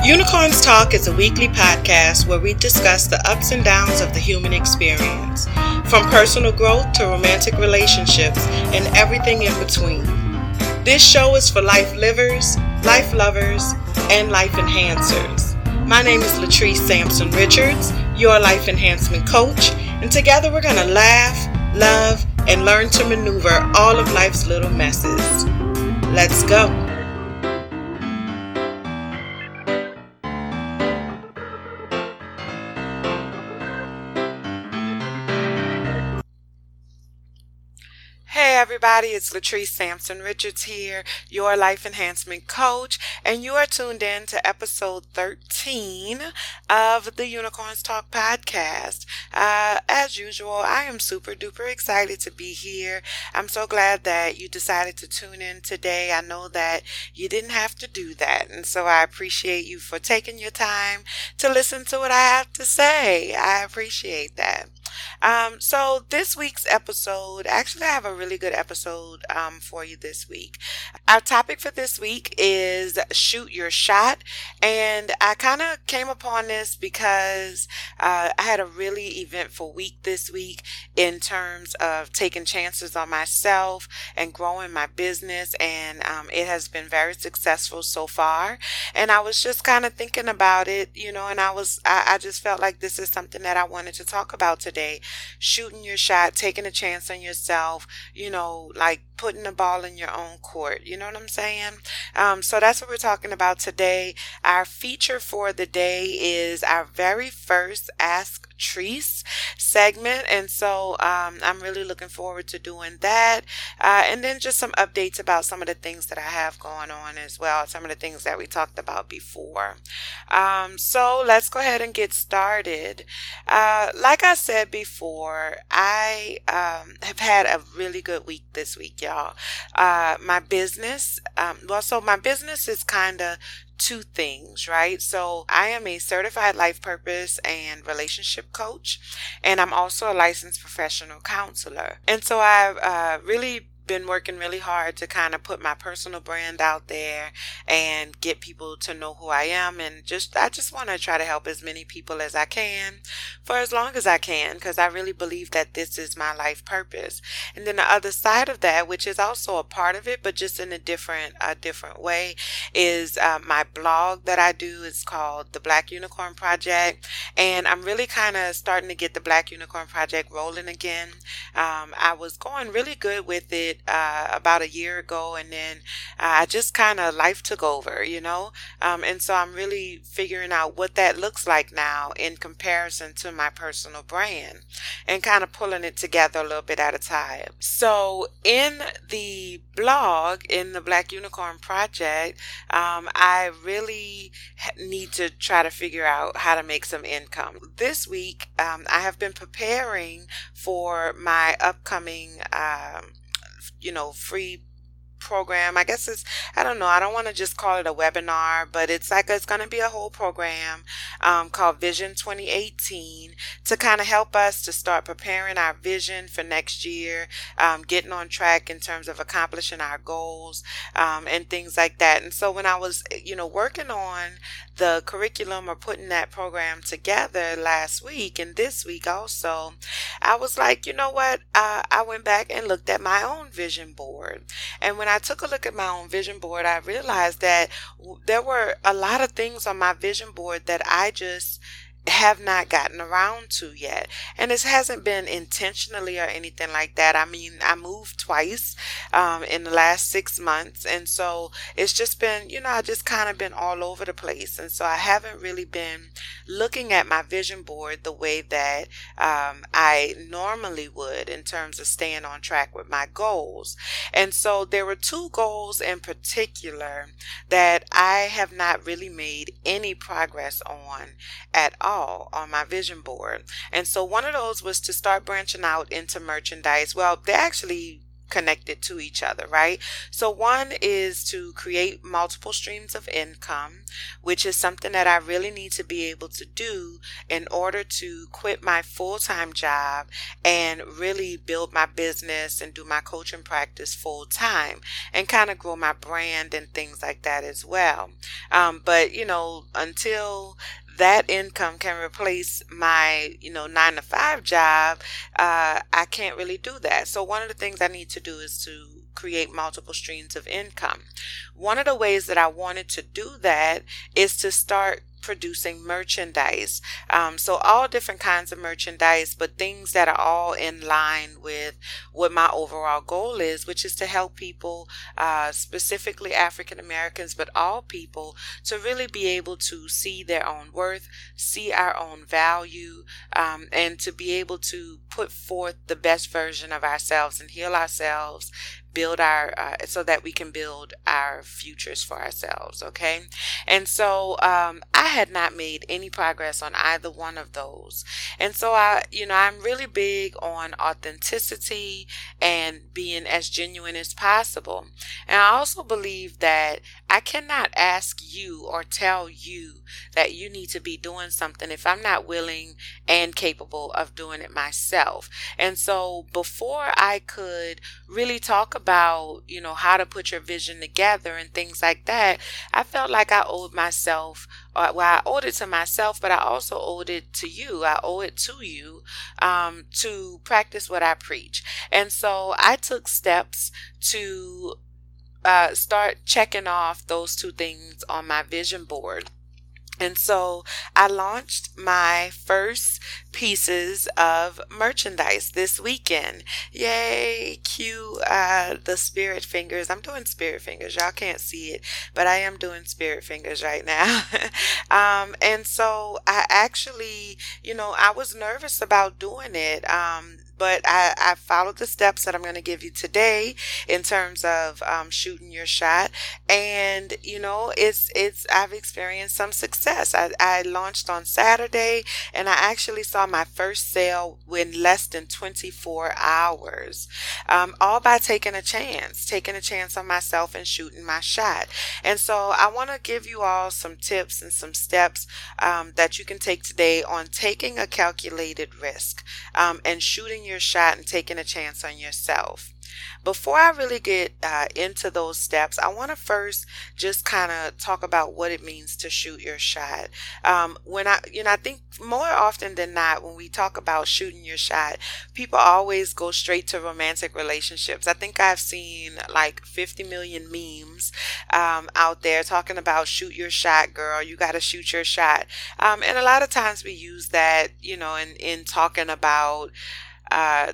Unicorns Talk is a weekly podcast where we discuss the ups and downs of the human experience, from personal growth to romantic relationships and everything in between. This show is for life livers, life lovers, and life enhancers. My name is Latrice Sampson Richards, your life enhancement coach, and together we're going to laugh, love, and learn to maneuver all of life's little messes. Let's go. Hey everybody, it's Latrice Sampson Richards here, your life enhancement coach, and you are tuned in to episode 13 of the Unicorns Talk podcast. As usual, I am super duper excited to be here. I'm so glad that you decided to tune in today. I know that you didn't have to do that, and so I appreciate you for taking your time to listen to what I have to say. I appreciate that. So this week's episode, actually I have a really good episode for you this week. Our topic for this week is shoot your shot, and I kind of came upon this because I had a really eventful week this week in terms of taking chances on myself and growing my business, and it has been very successful so far. And I was just kind of thinking about it, and I just felt like this is something that I wanted to talk about today. Shooting your shot, taking a chance on yourself, like putting the ball in your own court. You know what I'm saying? So that's what we're talking about today. Our feature for the day is our very first Ask Treese segment, and so I'm really looking forward to doing that, and then just some updates about some of the things that I have going on as well, some of the things that we talked about before. So let's go ahead and get started. Like I said before, I have had a really good week this week, y'all. My business, my business is kind of two things, right? So I am a certified life purpose and relationship coach, and I'm also a licensed professional counselor. And so I've really been working really hard to kind of put my personal brand out there and get people to know who I am, and I just want to try to help as many people as I can for as long as I can, because I really believe that this is my life purpose. And then the other side of that, which is also a part of it but just in a different way, is my blog that I do. It's called the Black Unicorn Project, and I'm really kind of starting to get the Black Unicorn Project rolling again. I was going really good with it about a year ago, and then I just kind of life took over, and so I'm really figuring out what that looks like now in comparison to my personal brand, and kind of pulling it together a little bit at a time. So in the blog, in the Black Unicorn Project, I really need to try to figure out how to make some income. This week, I have been preparing for my upcoming free program. I guess I don't know, I don't want to just call it a webinar, but it's going to be a whole program called Vision 2018 to kind of help us to start preparing our vision for next year, getting on track in terms of accomplishing our goals, and things like that. And so when I was working on the curriculum or putting that program together last week and this week also, I was like, you know what, I went back and looked at my own vision board. And when I took a look at my own vision board, I realized that there were a lot of things on my vision board that I just have not gotten around to yet. And this hasn't been intentionally or anything like that. I mean, I moved twice in the last 6 months, and so it's just been, I just kind of been all over the place. And so I haven't really been looking at my vision board the way that I normally would in terms of staying on track with my goals. And so there were two goals in particular that I have not really made any progress on at all on my vision board. And so one of those was to start branching out into merchandise. Well, they actually connected to each other, right? So one is to create multiple streams of income, which is something that I really need to be able to do in order to quit my full-time job and really build my business and do my coaching practice full time and kind of grow my brand and things like that as well. But until that income can replace my 9 to 5 job, I can't really do that. So one of the things I need to do is to create multiple streams of income. One of the ways that I wanted to do that is to start producing merchandise. So all different kinds of merchandise, but things that are all in line with what my overall goal is, which is to help people, specifically African Americans, but all people, to really be able to see their own worth, see our own value, and to be able to put forth the best version of ourselves and heal ourselves, build our so that we can build our futures for ourselves. Okay. And so I had not made any progress on either one of those. And so I'm really big on authenticity and being as genuine as possible. And I also believe that I cannot ask you or tell you that you need to be doing something if I'm not willing and capable of doing it myself. And so before I could really talk about, how to put your vision together and things like that, I felt like I owed myself, I owed it to myself, but I also owed it to you. I owe it to you to practice what I preach. And so I took steps to start checking off those two things on my vision board. And so I launched my first pieces of merchandise this weekend. Yay, cue the spirit fingers. I'm doing spirit fingers. Y'all can't see it, but I am doing spirit fingers right now. And so I actually, I was nervous about doing it. But I followed the steps that I'm going to give you today in terms of shooting your shot. And, I've experienced some success. I launched on Saturday and I actually saw my first sale in less than 24 hours, all by taking a chance on myself and shooting my shot. And so I want to give you all some tips and some steps that you can take today on taking a calculated risk and shooting your shot and taking a chance on yourself. Before I really get into those steps, I want to first just kind of talk about what it means to shoot your shot. I think more often than not, when we talk about shooting your shot, people always go straight to romantic relationships. I think I've seen like 50 million memes out there talking about shoot your shot, girl. You got to shoot your shot. And a lot of times we use that, in talking about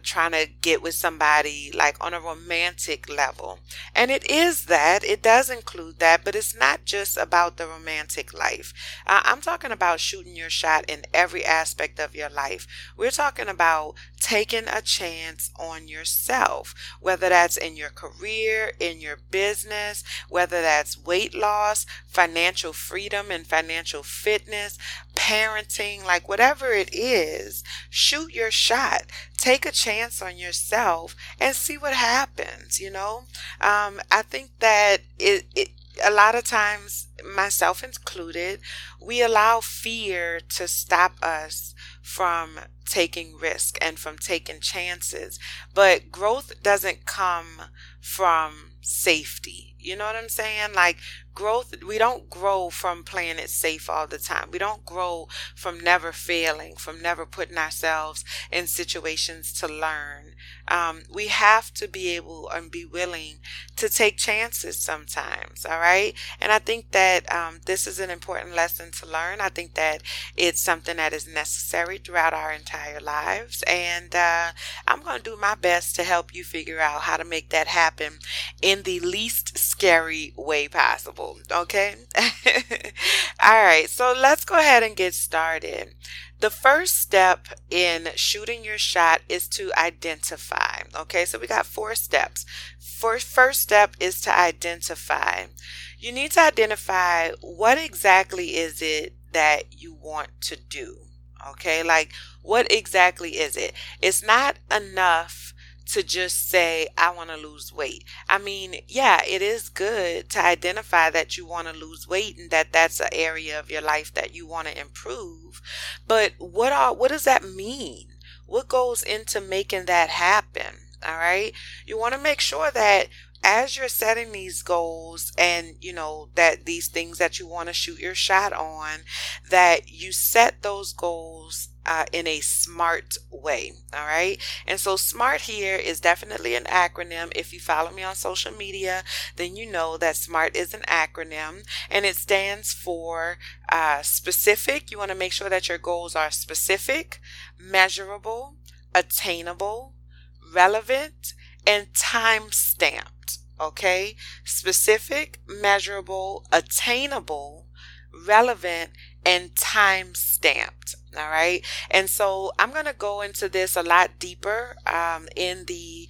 trying to get with somebody like on a romantic level. And it does include that, but it's not just about the romantic life. I'm talking about shooting your shot in every aspect of your life. We're talking about taking a chance on yourself, whether that's in your career, in your business, whether that's weight loss, financial freedom and financial fitness, parenting, like whatever it is, shoot your shot. Take a chance on yourself and see what happens. I think that a lot of times, myself included, we allow fear to stop us from taking risk and from taking chances. But growth doesn't come from safety. You know what I'm saying? Like growth, we don't grow from playing it safe all the time. We don't grow from never failing, from never putting ourselves in situations to learn. We have to be able and be willing to take chances sometimes. All right. And I think that this is an important lesson to learn. I think that it's something that is necessary throughout our entire lives. And I'm going to do my best to help you figure out how to make that happen in the least scary way possible. Okay. All right. So let's go ahead and get started. The first step in shooting your shot is to identify. Okay. So we got 4 steps. First step is to identify. You need to identify what exactly is it that you want to do. Okay. Like what exactly is it? It's not enough to just say, I want to lose weight. I mean, yeah, it is good to identify that you want to lose weight and that that's an area of your life that you want to improve. But what does that mean? What goes into making that happen? All right. You want to make sure that as you're setting these goals and that these things that you want to shoot your shot on, that you set those goals in a smart way. All right. And so SMART here is definitely an acronym. If you follow me on social media, then you know that SMART is an acronym, and it stands for specific. You want to make sure that your goals are specific, measurable, attainable, relevant, and time stamped. Okay. Specific, measurable, attainable, relevant, and time stamped. All right. And so I'm going to go into this a lot deeper in the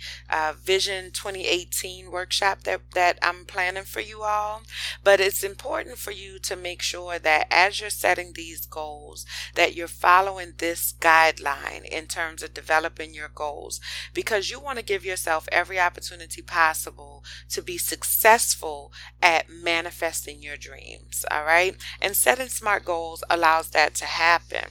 Vision 2018 workshop that I'm planning for you all. But it's important for you to make sure that as you're setting these goals, that you're following this guideline in terms of developing your goals, because you want to give yourself every opportunity possible to be successful at manifesting your dreams. All right. And setting SMART goals allows that to happen.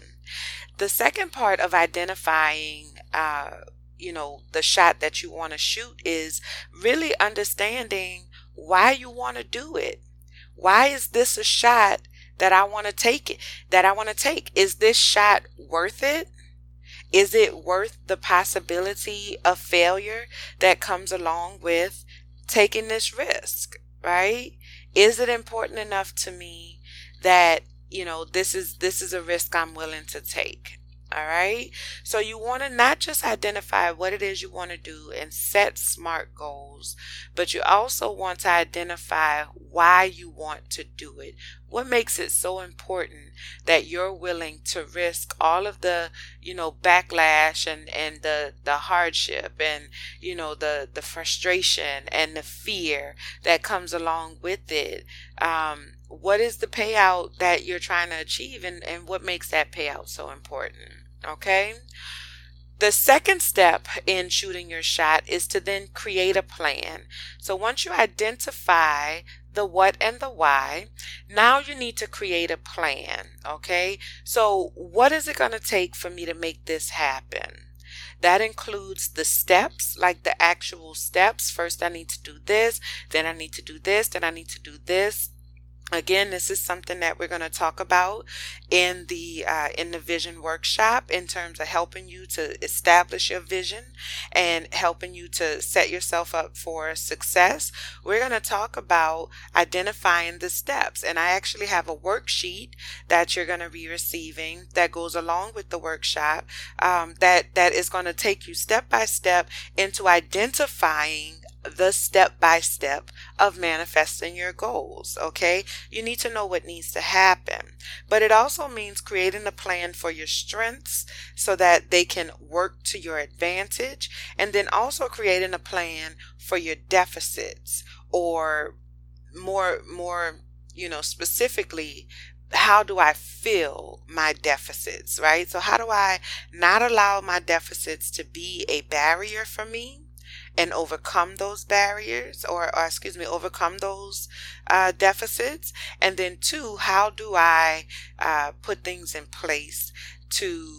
The second part of identifying, the shot that you want to shoot is really understanding why you want to do it. Why is this a shot that I want to take? Is this shot worth it? Is it worth the possibility of failure that comes along with taking this risk, right? Is it important enough to me that this is a risk I'm willing to take? All right. So you want to not just identify what it is you want to do and set SMART goals, but you also want to identify why you want to do it. What makes it so important that you're willing to risk all of the, backlash and the hardship and, the frustration and the fear that comes along with it? What is the payout that you're trying to achieve, and what makes that payout so important? Okay. The second step in shooting your shot is to then create a plan. So once you identify the what and the why, now you need to create a plan. Okay. So what is it going to take for me to make this happen? That includes the steps, like the actual steps. First, I need to do this, then I need to do this, then I need to do this. Again, this is something that we're going to talk about in the vision workshop, in terms of helping you to establish your vision and helping you to set yourself up for success. We're going to talk about identifying the steps, and I actually have a worksheet that you're going to be receiving that goes along with the workshop, that is going to take you step by step into identifying the step by step of manifesting your goals. Okay. You need to know what needs to happen, but it also means creating a plan for your strengths so that they can work to your advantage, and then also creating a plan for your deficits, or more, specifically, how do I fill my deficits, right? So how do I not allow my deficits to be a barrier for me and overcome those barriers, or overcome those deficits? And then two, how do I put things in place to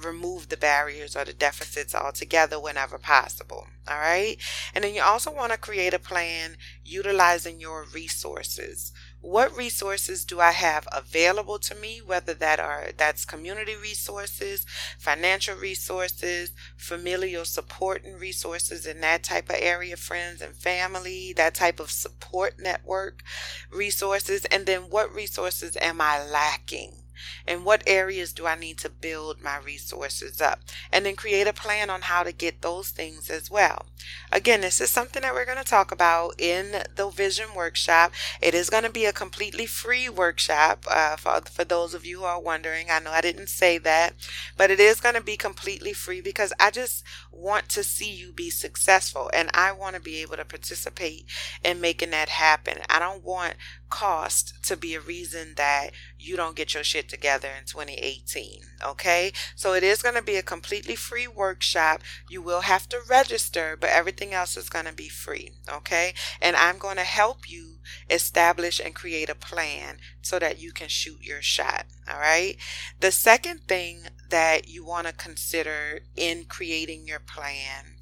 remove the barriers or the deficits altogether whenever possible? All right. And then you also want to create a plan utilizing your resources. What resources do I have available to me, whether that's community resources, financial resources, familial support and resources in that type of area, friends and family, that type of support network resources. And then what resources am I lacking? And what areas do I need to build my resources up? And then create a plan on how to get those things as well. Again, this is something that we're going to talk about in the Vision Workshop. It is going to be a completely free workshop for those of you who are wondering. I know I didn't say that, but it is going to be completely free because I just want to see you be successful, and I want to be able to participate in making that happen. I don't want cost to be a reason that you don't get your shit get together in 2018. Okay, so it is going to be a completely free workshop. You will have to register, but everything else is going to be free. Okay, and I'm going to help you establish and create a plan so that you can shoot your shot. All right, the second thing that you want to consider in creating your plan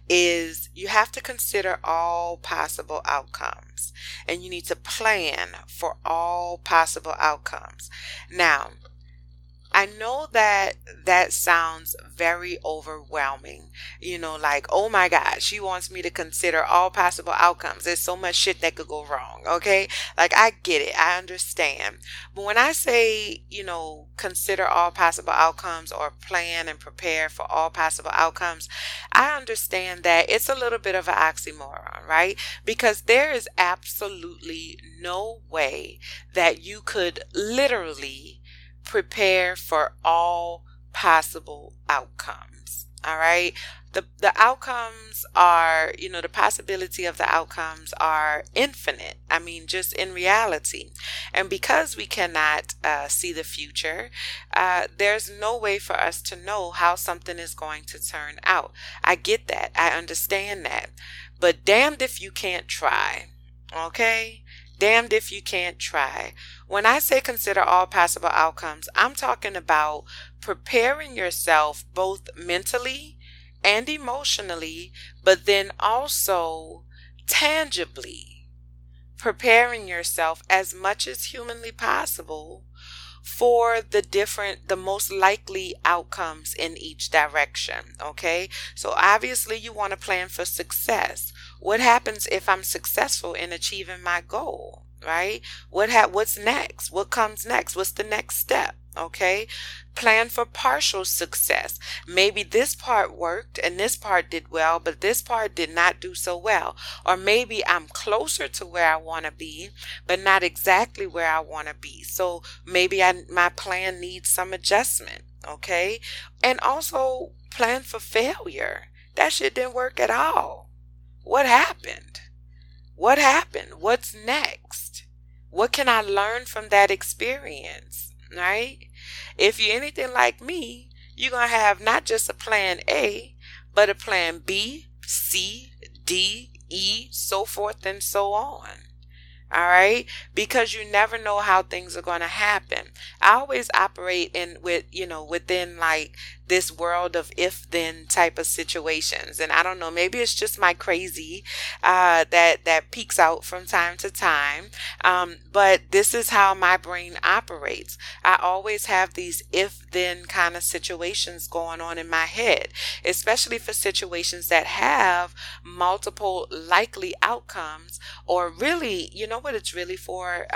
is you have to consider all possible outcomes, and you need to plan for all possible outcomes. Now, I know that that sounds very overwhelming. Like, oh my God, she wants me to consider all possible outcomes. There's so much shit that could go wrong. Okay. Like, I get it. I understand. But when I say, consider all possible outcomes or plan and prepare for all possible outcomes, I understand that it's a little bit of an oxymoron, right? Because there is absolutely no way that you could literally prepare for all possible outcomes. All right. The outcomes are, the possibility of the outcomes are infinite. I mean, just in reality. And because we cannot see the future, there's no way for us to know how something is going to turn out. I get that. I understand that. But damned if you can't try. Okay? Damned if you can't try. When I say consider all possible outcomes, I'm talking about preparing yourself both mentally and emotionally, but then also tangibly preparing yourself as much as humanly possible for the most likely outcomes in each direction. Okay. So obviously you want to plan for success. What happens if I'm successful in achieving my goal, right? What's next? What comes next? What's the next step? Okay. Plan for partial success. Maybe this part worked and this part did well, but this part did not do so well. Or maybe I'm closer to where I want to be, but not exactly where I want to be. So maybe my plan needs some adjustment. Okay. And also plan for failure. That shit didn't work at all. What happened? What happened? What's next? What can I learn from that experience? Right? If you're anything like me, you're going to have not just a plan A, but a plan B, C, D, E, so forth and so on. All right. Because you never know how things are going to happen. I always operate within like this world of if then type of situations. And I don't know, maybe it's just my crazy, that peeks out from time to time. But this is how my brain operates. I always have these if then kind of situations going on in my head, especially for situations that have multiple likely outcomes, or really, you know what it's really for?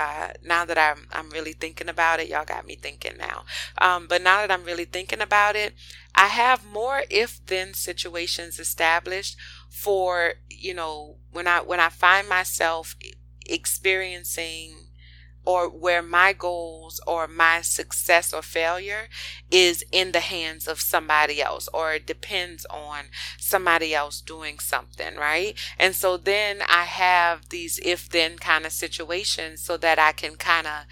Now that I'm really thinking about it, y'all got me thinking now. But now that I'm really thinking about it, I have more if then situations established for, when I find myself experiencing, or where my goals or my success or failure is in the hands of somebody else, or it depends on somebody else doing something, right? And so then I have these if then kind of situations so that I can kind of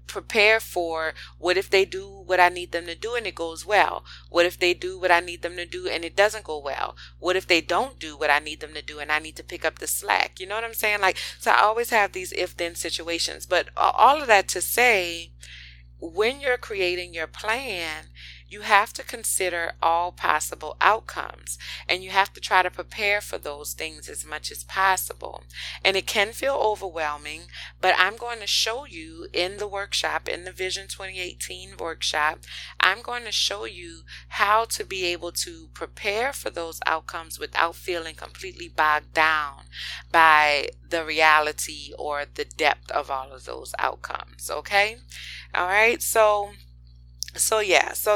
prepare for what if they do what I need them to do and it goes well? What if they do what I need them to do and it doesn't go well? What if they don't do what I need them to do and I need to pick up the slack? You know what I'm saying? Like, so I always have these if then situations. But all of that to say, when you're creating your plan, you have to consider all possible outcomes, and you have to try to prepare for those things as much as possible. And it can feel overwhelming, but I'm going to show you in the workshop, in the Vision 2018 workshop, I'm going to show you how to be able to prepare for those outcomes without feeling completely bogged down by the reality or the depth of all of those outcomes. Okay? All right. So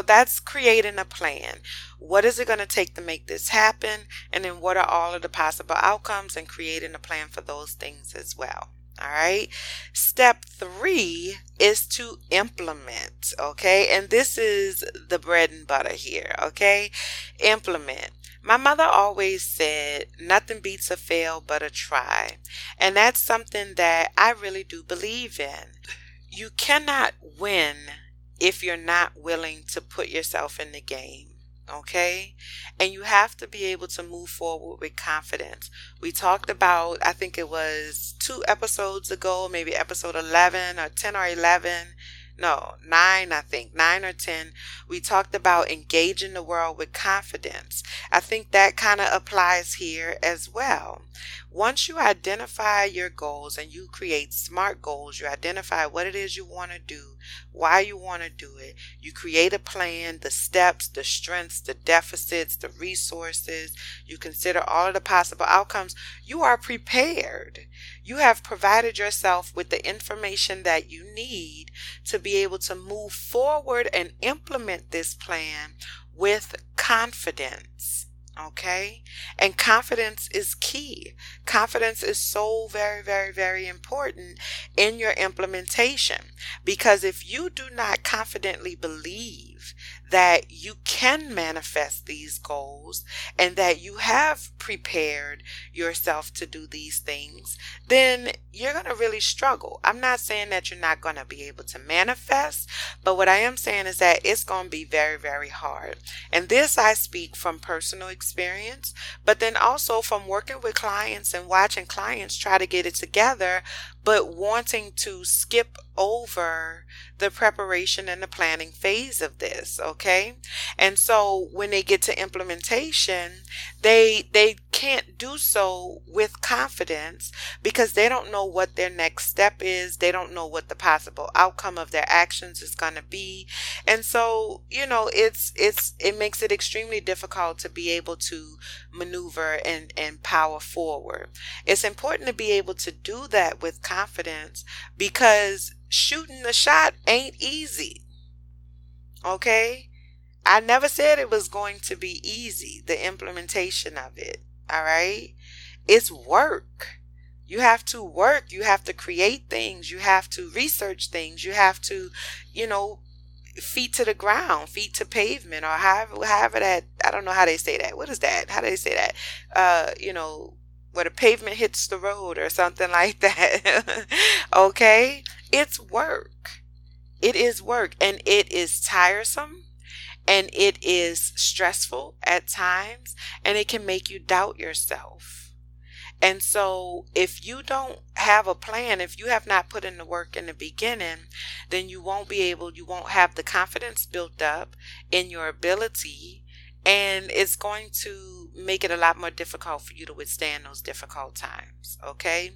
that's creating a plan. What is it going to take to make this happen? And then what are all of the possible outcomes, and creating a plan for those things as well. All right. Step 3 is to implement. Okay. And this is the bread and butter here. Okay. Implement. My mother always said, nothing beats a fail but a try. And that's something that I really do believe in. You cannot win if you're not willing to put yourself in the game. Okay? And you have to be able to move forward with confidence. We talked about, I think it was 2 episodes ago, maybe episode 11 or 10 or 11. No, 9, I think, 9 or 10. We talked about engaging the world with confidence. I think that kind of applies here as well. Once you identify your goals and you create SMART goals, you identify what it is you want to do, why you want to do it, you create a plan, the steps, the strengths, the deficits, the resources, you consider all of the possible outcomes, you are prepared. You have provided yourself with the information that you need to be able to move forward and implement this plan with confidence. Okay? And confidence is key. Confidence is so very, very, very important in your implementation, because if you do not confidently believe that you can manifest these goals and that you have prepared yourself to do these things, then you're going to really struggle. I'm not saying that you're not going to be able to manifest, but what I am saying is that it's going to be very, very hard. And this I speak from personal experience, but then also from working with clients and watching clients try to get it together, but wanting to skip over the preparation and the planning phase of this. Okay. And so when they get to implementation, they can't do so with confidence because they don't know what their next step is. They don't know what the possible outcome of their actions is going to be. And so, it makes it extremely difficult to be able to maneuver and power forward. It's important to be able to do that with confidence because shooting the shot ain't easy. Okay? I never said it was going to be easy, the implementation of it. All right? It's work. You have to work. You have to create things. You have to research things. You have to, feet to the ground, feet to pavement, or however that, I don't know how they say that. What is that? How do they say that? Where the pavement hits the road or something like that. Okay? It's work. It is work, and it is tiresome, and it is stressful at times, and it can make you doubt yourself. And so if you don't have a plan, if you have not put in the work in the beginning, then you won't have the confidence built up in your ability, and it's going to make it a lot more difficult for you to withstand those difficult times. Okay?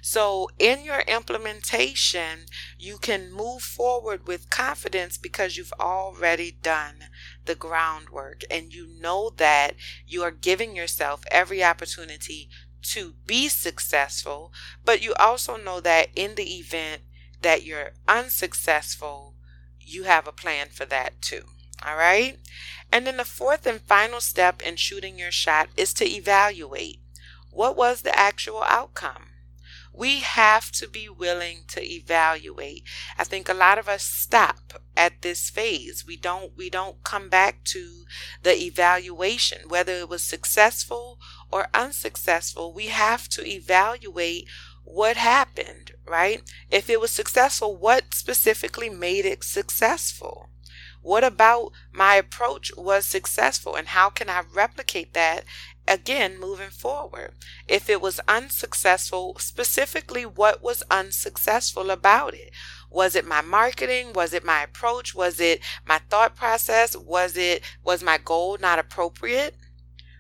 So in your implementation, you can move forward with confidence because you've already done the groundwork, and you know that you are giving yourself every opportunity to be successful, but you also know that in the event that you're unsuccessful, you have a plan for that too. All right? And then the fourth and final step in shooting your shot is to evaluate. What was the actual outcome? We have to be willing to evaluate. I think a lot of us stop at this phase. We don't come back to the evaluation, whether it was successful or unsuccessful. We have to evaluate what happened, right? If it was successful, what specifically made it successful? What about my approach was successful, and how can I replicate that again moving forward? If it was unsuccessful, specifically what was unsuccessful about it? Was it my marketing? Was it my approach? Was it my thought process? Was my goal not appropriate?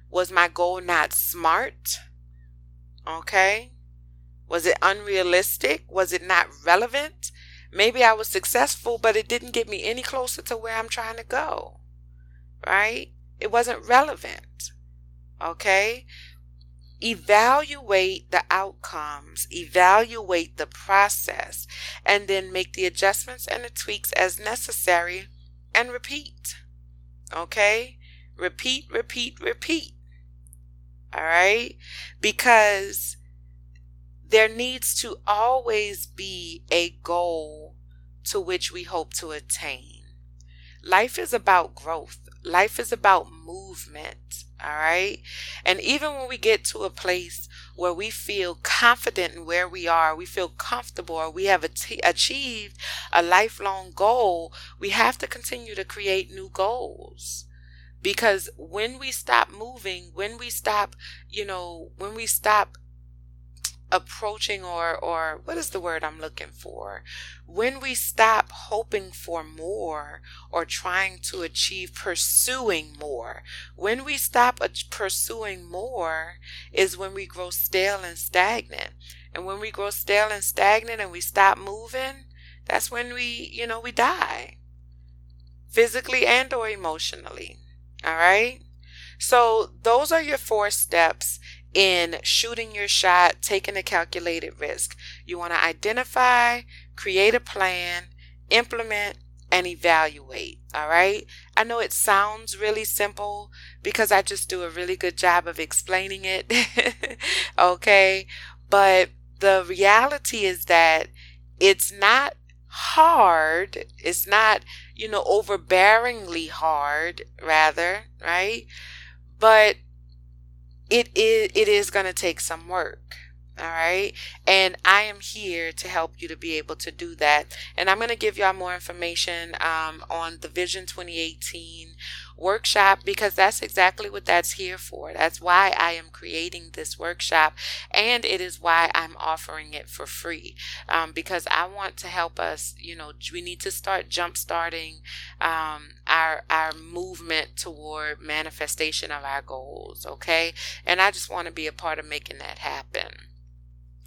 Was my goal not smart? Okay. Was it unrealistic? Was it not relevant? Maybe I was successful, but it didn't get me any closer to where I'm trying to go, right? It wasn't relevant, okay? Evaluate the outcomes, evaluate the process, and then make the adjustments and the tweaks as necessary and repeat, okay? Repeat, repeat, repeat, all right? Because there needs to always be a goal to which we hope to attain. Life is about growth. Life is about movement. All right. And even when we get to a place where we feel confident in where we are, we feel comfortable, or we have achieved a lifelong goal, we have to continue to create new goals. Because when we stop moving, when we stop, when we stop approaching, or what is the word I'm looking for? When we stop hoping for more, or trying to achieve pursuing more, when we stop pursuing more is when we grow stale and stagnant. And when we grow stale and stagnant and we stop moving, that's when we die, physically and or emotionally. All right. So those are your 4 steps in shooting your shot, taking a calculated risk. You want to identify, create a plan, implement, and evaluate. All right. I know it sounds really simple because I just do a really good job of explaining it. Okay. But the reality is that it's not hard. It's not, overbearingly hard, rather, right? But it is going to take some work. All right. And I am here to help you to be able to do that. And I'm going to give y'all more information on the Vision 2018 workshop, because that's exactly what that's here for. That's why I am creating this workshop. And it is why I'm offering it for free, because I want to help us. We need to start jumpstarting our movement toward manifestation of our goals. Okay. And I just want to be a part of making that happen.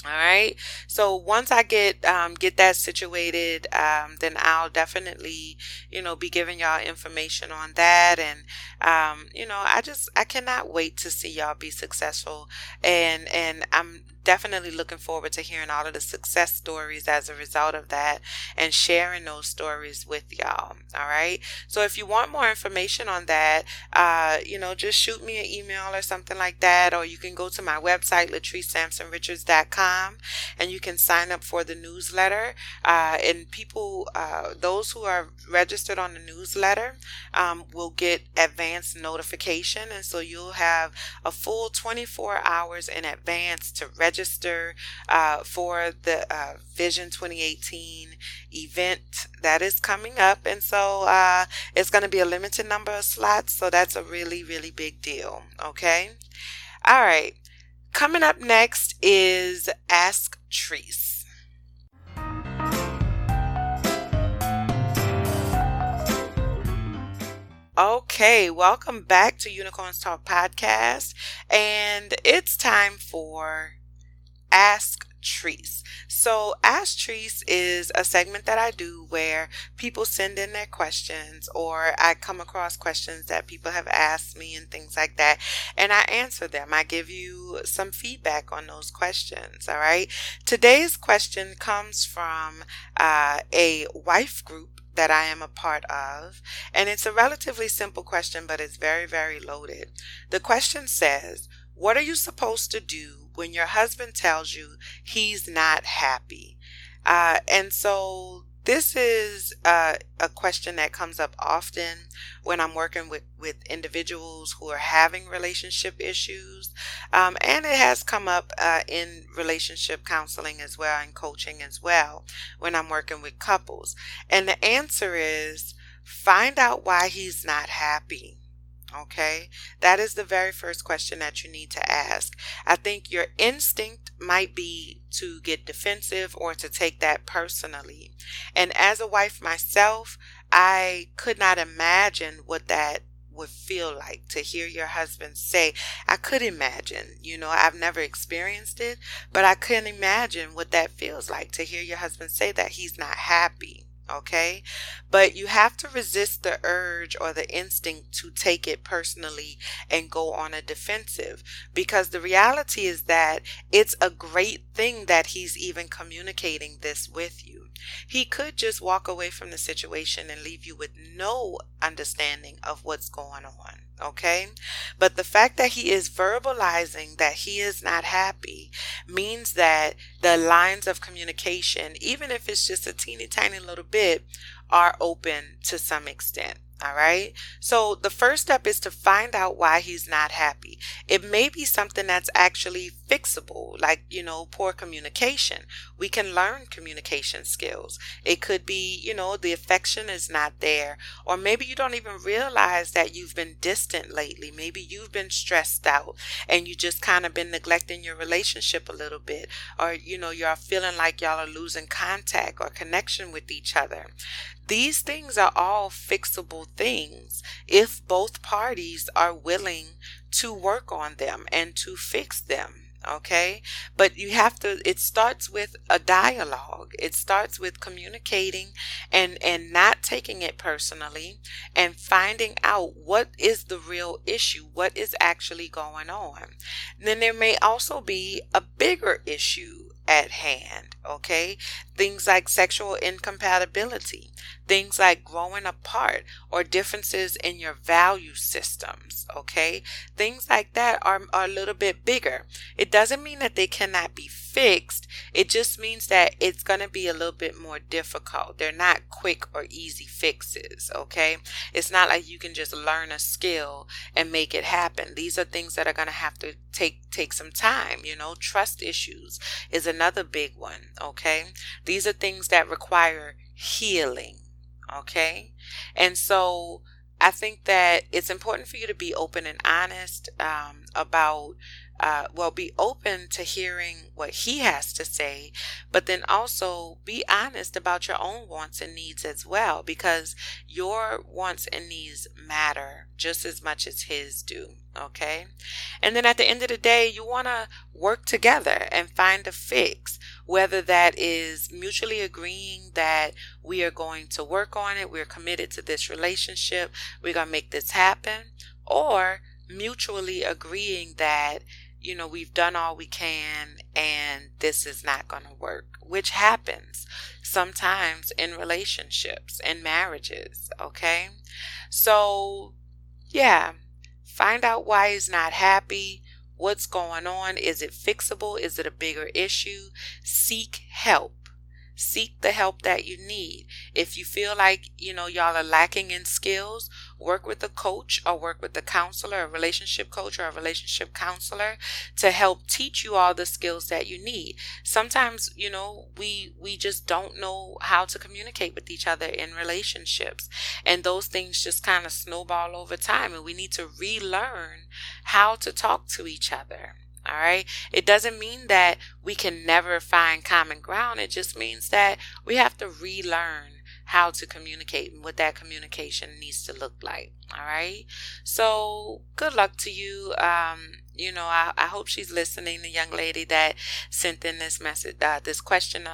All right. So once I get that situated, then I'll definitely, be giving y'all information on that. And, I cannot wait to see y'all be successful. And I'm definitely looking forward to hearing all of the success stories as a result of that, and sharing those stories with y'all. All right. So if you want more information on that, just shoot me an email or something like that, or you can go to my website, LatriceSampsonRichards.com, and you can sign up for the newsletter. And people, those who are registered on the newsletter, will get advance notification. And so you'll have a full 24 hours in advance to register for the Vision 2018 event that is coming up. And so it's going to be a limited number of slots. So that's a really, really big deal. Okay. All right. Coming up next is Ask Treese. Okay, welcome back to Unicorns Talk Podcast, and it's time for Ask Treese. So Ask Treese is a segment that I do where people send in their questions, or I come across questions that people have asked me and things like that, and I answer them. I give you some feedback on those questions. All right. Today's question comes from a wife group that I am a part of, and it's a relatively simple question, but it's very, very loaded. The question says, what are you supposed to do when your husband tells you he's not happy? And so this is a question that comes up often when I'm working with individuals who are having relationship issues. And it has come up in relationship counseling as well, and coaching as well, when I'm working with couples. And the answer is, find out why he's not happy. Okay, that is the very first question that you need to ask. I think your instinct might be to get defensive or to take that personally. And as a wife myself, I could not imagine what that would feel like to hear your husband say. I could imagine, I've never experienced it, but I couldn't imagine what that feels like to hear your husband say that he's not happy. Okay, but you have to resist the urge or the instinct to take it personally and go on a defensive, because the reality is that it's a great thing that he's even communicating this with you. He could just walk away from the situation and leave you with no understanding of what's going on. Okay, but the fact that he is verbalizing that he is not happy means that the lines of communication, even if it's just a teeny tiny little bit, are open to some extent. All right. So the first step is to find out why he's not happy. It may be something that's actually fixable, like, poor communication. We can learn communication skills. It could be, the affection is not there, or maybe you don't even realize that you've been distant lately. Maybe you've been stressed out and you just kind of been neglecting your relationship a little bit, or, you're feeling like y'all are losing contact or connection with each other. These things are all fixable things if both parties are willing to work on them and to fix them. Okay. But it starts with a dialogue. It starts with communicating and not taking it personally and finding out what is the real issue, what is actually going on. Then there may also be a bigger issue at hand. Okay. Things like sexual incompatibility, things like growing apart or differences in your value systems. Okay. Things like that are a little bit bigger. It doesn't mean that they cannot be fixed. It just means that it's going to be a little bit more difficult. They're not quick or easy fixes. Okay. It's not like you can just learn a skill and make it happen. These are things that are going to have to take some time. Trust issues is another big one. Okay. These are things that require healing. Okay. And so I think that it's important for you to be open and honest about, be open to hearing what he has to say, but then also be honest about your own wants and needs as well, because your wants and needs matter just as much as his do. Okay. And then at the end of the day, you want to work together and find a fix, whether that is mutually agreeing that we are going to work on it, we're committed to this relationship, we're going to make this happen, or mutually agreeing that, we've done all we can and this is not going to work, which happens sometimes in relationships and marriages. Okay. So, yeah, find out why he's not happy. What's going on? Is it fixable? Is it a bigger issue? Seek help. Seek the help that you need. If you feel like, y'all are lacking in skills, work with a coach or work with a counselor, a relationship coach or a relationship counselor to help teach you all the skills that you need. Sometimes, we just don't know how to communicate with each other in relationships, and those things just kind of snowball over time, and we need to relearn how to talk to each other. All right. It doesn't mean that we can never find common ground. It just means that we have to relearn how to communicate and what that communication needs to look like. All right. So good luck to you. I hope she's listening, the young lady that sent in this message, this question,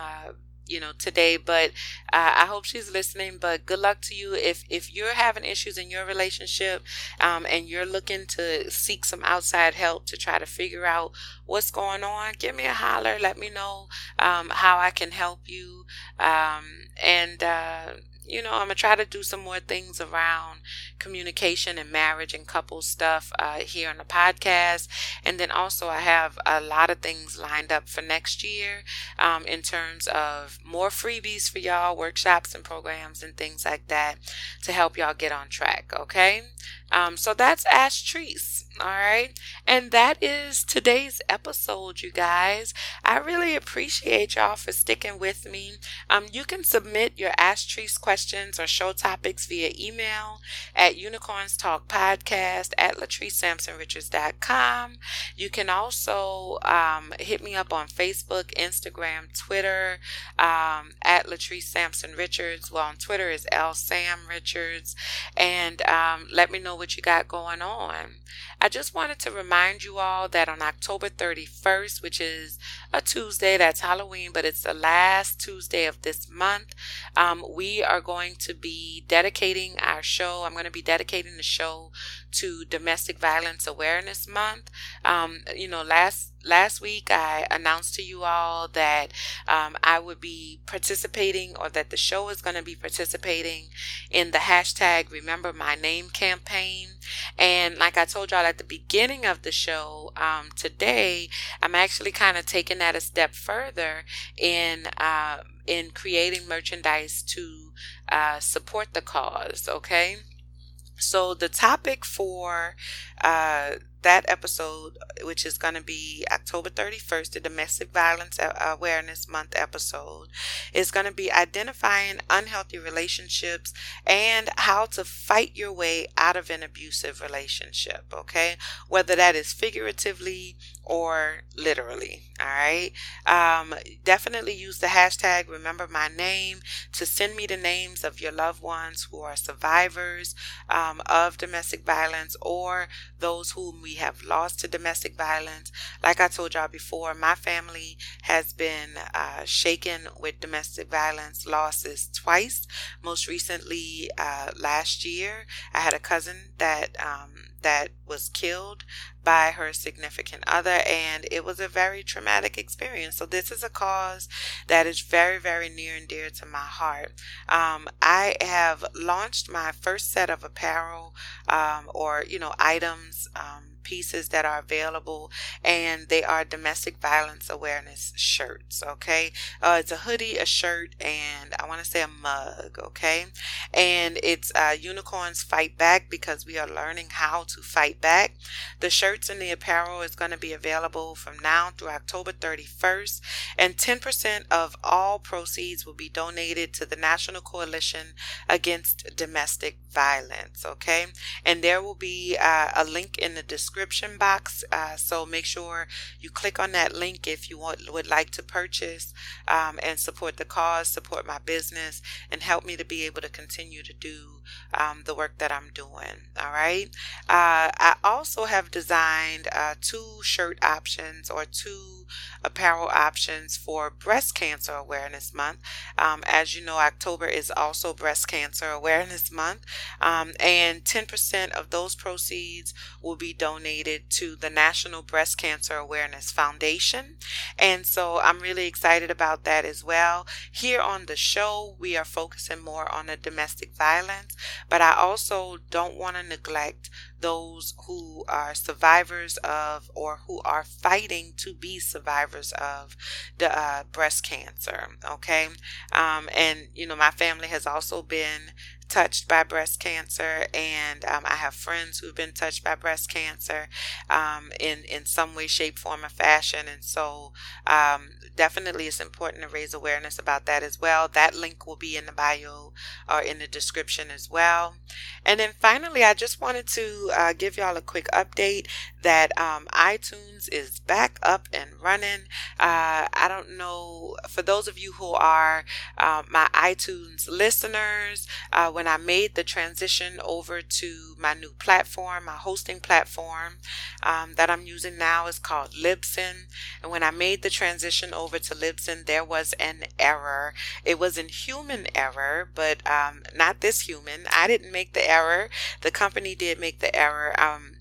today, but I hope she's listening. But good luck to you. If you're having issues in your relationship, and you're looking to seek some outside help to try to figure out what's going on, give me a holler. Let me know how I can help you. I'm going to try to do some more things around communication and marriage and couple stuff here on the podcast. And then also I have a lot of things lined up for next year in terms of more freebies for y'all, workshops and programs and things like that to help y'all get on track. Okay. So that's Ask Treese. All right. And that is today's episode, you guys. I really appreciate y'all for sticking with me. You can submit your Ask Treese questions or show topics via email at unicornstalkpodcast@LatriceSampsonRichards.com. You can also hit me up on Facebook, Instagram, Twitter at Latrice Sampson Richards. Well, on Twitter is L Sam Richards. And let me know what you got going on. I just wanted to remind you all that on October 31st, which is a Tuesday, that's Halloween, but it's the last Tuesday of this month, we are going to be dedicating our show. I'm going to be dedicating the show to Domestic Violence Awareness Month. Last week I announced to you all that I would be participating, or that the show is going to be participating in the hashtag Remember My Name campaign. And like I told y'all at the beginning of the show, today I'm actually kind of taking that a step further in creating merchandise to support the cause. Okay. So the topic for that episode, which is going to be October 31st, the Domestic Violence Awareness Month episode, is going to be identifying unhealthy relationships and how to fight your way out of an abusive relationship, okay? Whether that is figuratively or literally, all right? Definitely use the hashtag Remember My Name to send me the names of your loved ones who are survivors of domestic violence, or those whom we have lost to domestic violence. Like I told y'all before, my family has been shaken with domestic violence losses twice. Most recently, last year, I had a cousin that was killed by her significant other, and it was a very traumatic experience. So this is a cause that is very, very near and dear to my heart. I have launched my first set of apparel, or items, pieces that are available, and they are domestic violence awareness shirts. Okay, it's a hoodie, a shirt, and I want to say a mug. Okay, and it's Unicorns Fight Back, because we are learning how to fight back. The shirts and the apparel is going to be available from now through October 31st, and 10% of all proceeds will be donated to the National Coalition Against Domestic Violence. Okay, and there will be a link in the description box, so make sure you click on that link if you would like to purchase and support the cause, support my business, and help me to be able to continue to do the work that I'm doing. All right. I also have designed two shirt options, or two apparel options, for Breast Cancer Awareness Month. As you know, October is also Breast Cancer Awareness Month, and 10% of those proceeds will be donated to the National Breast Cancer Awareness Foundation. And so I'm really excited about that as well. Here on the show, we are focusing more on the domestic violence, but I also don't want to neglect those who are survivors of, or who are fighting to be survivors of, the breast cancer. Okay. And my family has also been touched by breast cancer, and I have friends who've been touched by breast cancer in some way, shape, form, or fashion. And so definitely it's important to raise awareness about that as well. That link will be in the bio or in the description as well. And then finally, I just wanted to give y'all a quick update that iTunes is back up and running. I don't know, for those of you who are my iTunes listeners, when I made the transition over to my new platform, my hosting platform that I'm using now is called Libsyn. And when I made the transition over to Libsyn, there was an error. It was a human error, but not this human. I didn't make the error. The company did make the error.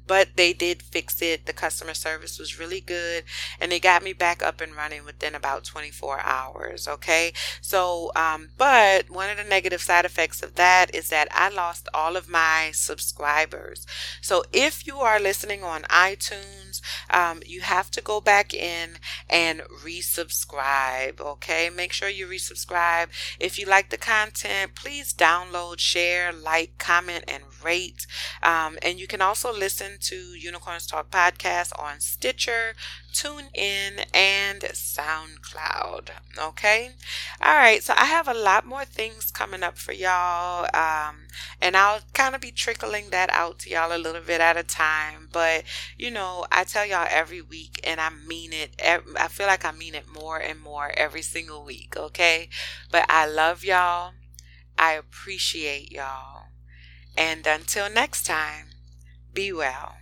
But they did fix it. The customer service was really good, and they got me back up and running within about 24 hours. Okay. So, but one of the negative side effects of that is that I lost all of my subscribers. So if you are listening on iTunes, you have to go back in and resubscribe. Okay. Make sure you resubscribe. If you like the content, please download, share, like, comment, and rate. And you can also listen to Unicorns Talk Podcast on Stitcher, TuneIn, and SoundCloud. Okay. All right. So I have a lot more things coming up for y'all. And I'll kind of be trickling that out to y'all a little bit at a time. But, I tell y'all every week, and I mean it. I feel like I mean it more and more every single week. Okay. But I love y'all. I appreciate y'all. And until next time, be well.